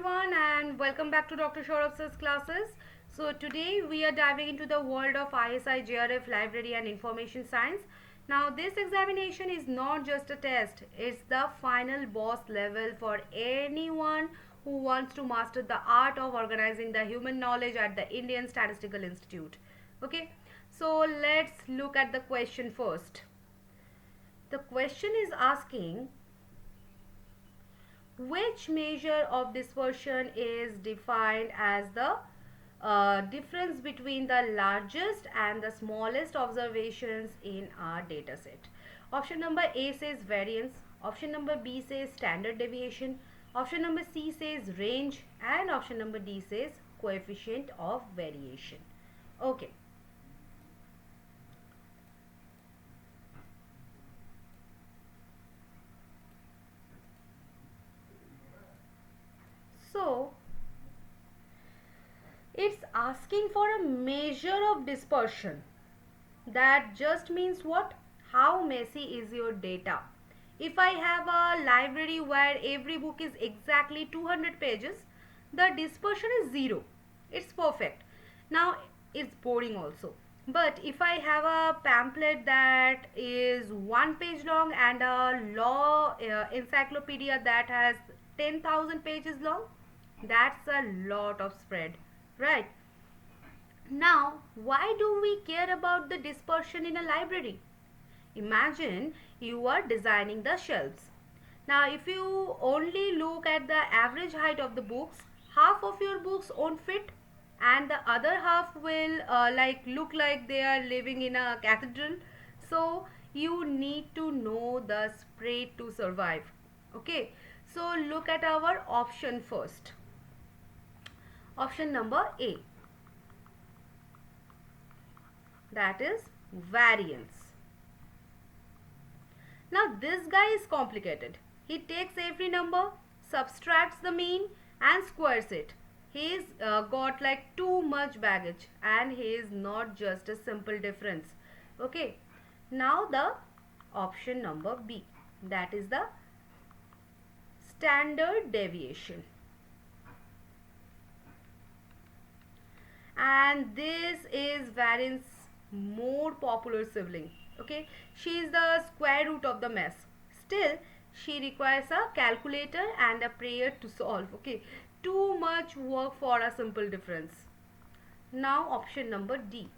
everyone, and welcome back to Dr. Shaurav's classes. So today we are diving into the world of ISI JRF Library and Information Science. Now this examination is not just a test, it's the final boss level for anyone who wants to master the art of organizing the human knowledge at the Indian Statistical Institute. Okay, so let's look at the question first. The question is asking, which measure of dispersion is defined as the difference between the largest and the smallest observations in our data set. Option number A says variance, option number B says standard deviation, option number C says range, and option number D says coefficient of variation. Okay. So, it's asking for a measure of dispersion. That just means what? How messy is your data? If I have a library where every book is exactly 200 pages, the dispersion is 0. It's perfect. Now, it's boring also. But if I have a pamphlet that is 1 page long and a law encyclopedia that has 10,000 pages long, that's a lot of spread, right? Now, why do we care about the dispersion in a library? Imagine you are designing the shelves. Now, if you only look at the average height of the books, half of your books won't fit and the other half will look like they are living in a cathedral. So, you need to know the spread to survive. Okay, so look at our option first. Option number A, that is variance. Now this guy is complicated. He takes every number, subtracts the mean and squares it. He's got like too much baggage and he is not just a simple difference. Okay, now the option number B, that is the standard deviation. And this is variance more popular sibling. Okay, she is the square root of the mess. Still, she requires a calculator and a prayer to solve. Okay, too much work for a simple difference. Now option number D,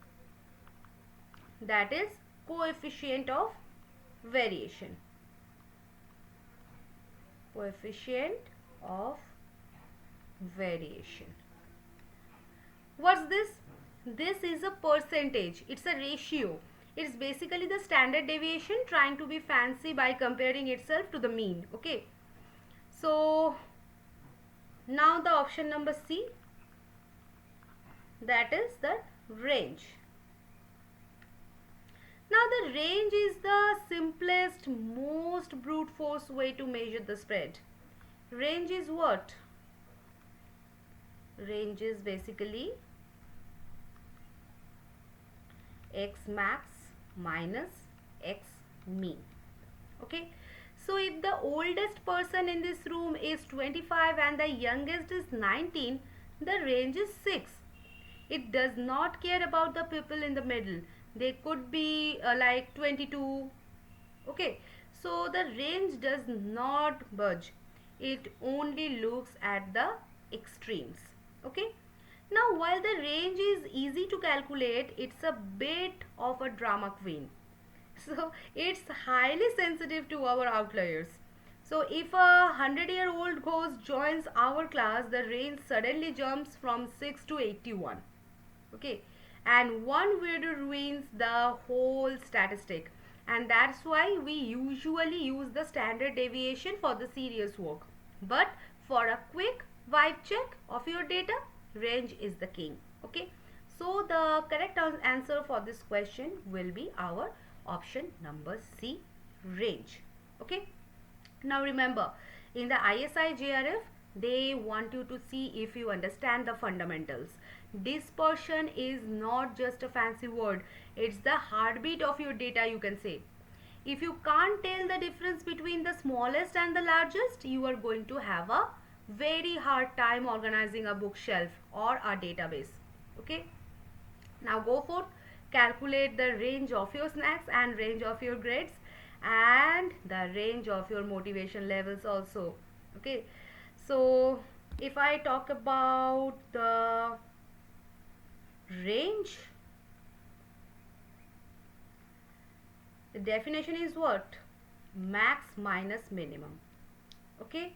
that is coefficient of variation. Coefficient of variation. What's this? This is a percentage. It's a ratio. It's basically the standard deviation trying to be fancy by comparing itself to the mean. Okay. So, now the option number C, that is the range. Now the range is the simplest, most brute force way to measure the spread. Range is what? Range is basically x max minus x mean. Okay, so if the oldest person in this room is 25 and the youngest is 19, the range is 6. It does not care about the people in the middle. They could be like 22. Okay, so the range does not budge. It only looks at the extremes. Okay, now while the range is easy to calculate, it's a bit of a drama queen. So it's highly sensitive to our outliers. So if a 100-year-old ghost joins our class, the range suddenly jumps from 6 to 81. Okay, and one weirdo ruins the whole statistic. And that's why we usually use the standard deviation for the serious work. But for a quick vibe check of your data, range is the king. Okay, so the correct answer for this question will be our option number C, range. Okay, now remember, in the ISI JRF, they want you to see if you understand the fundamentals. Dispersion is not just a fancy word, it's the heartbeat of your data, you can say. If you can't tell the difference between the smallest and the largest, you are going to have a very hard time organizing a bookshelf or a database. Okay, now go forth, calculate the range of your snacks and range of your grades and the range of your motivation levels also. Okay, so if I talk about the range, the definition is what? Max minus minimum. Okay,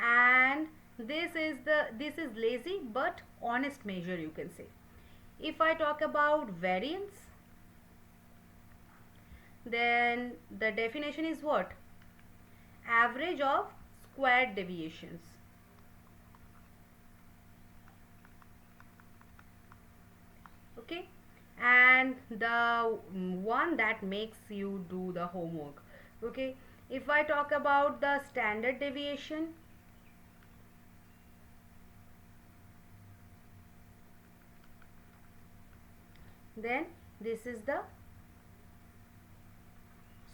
and this is lazy but honest measure, you can say. If I talk about variance, then the definition is what? Average of squared deviations. Okay, and the one that makes you do the homework. Okay, if I talk about the standard deviation, then this is the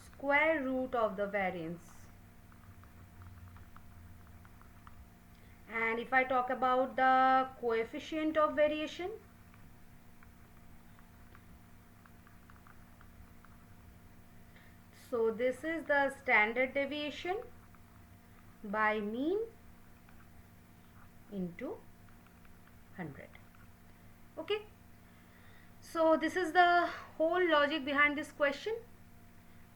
square root of the variance. And if I talk about the coefficient of variation, so this is the standard deviation by mean into 100. Okay, so this is the whole logic behind this question.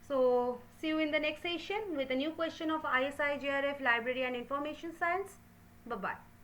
So see you in the next session with a new question of ISI JRF Library and Information Science. Bye bye.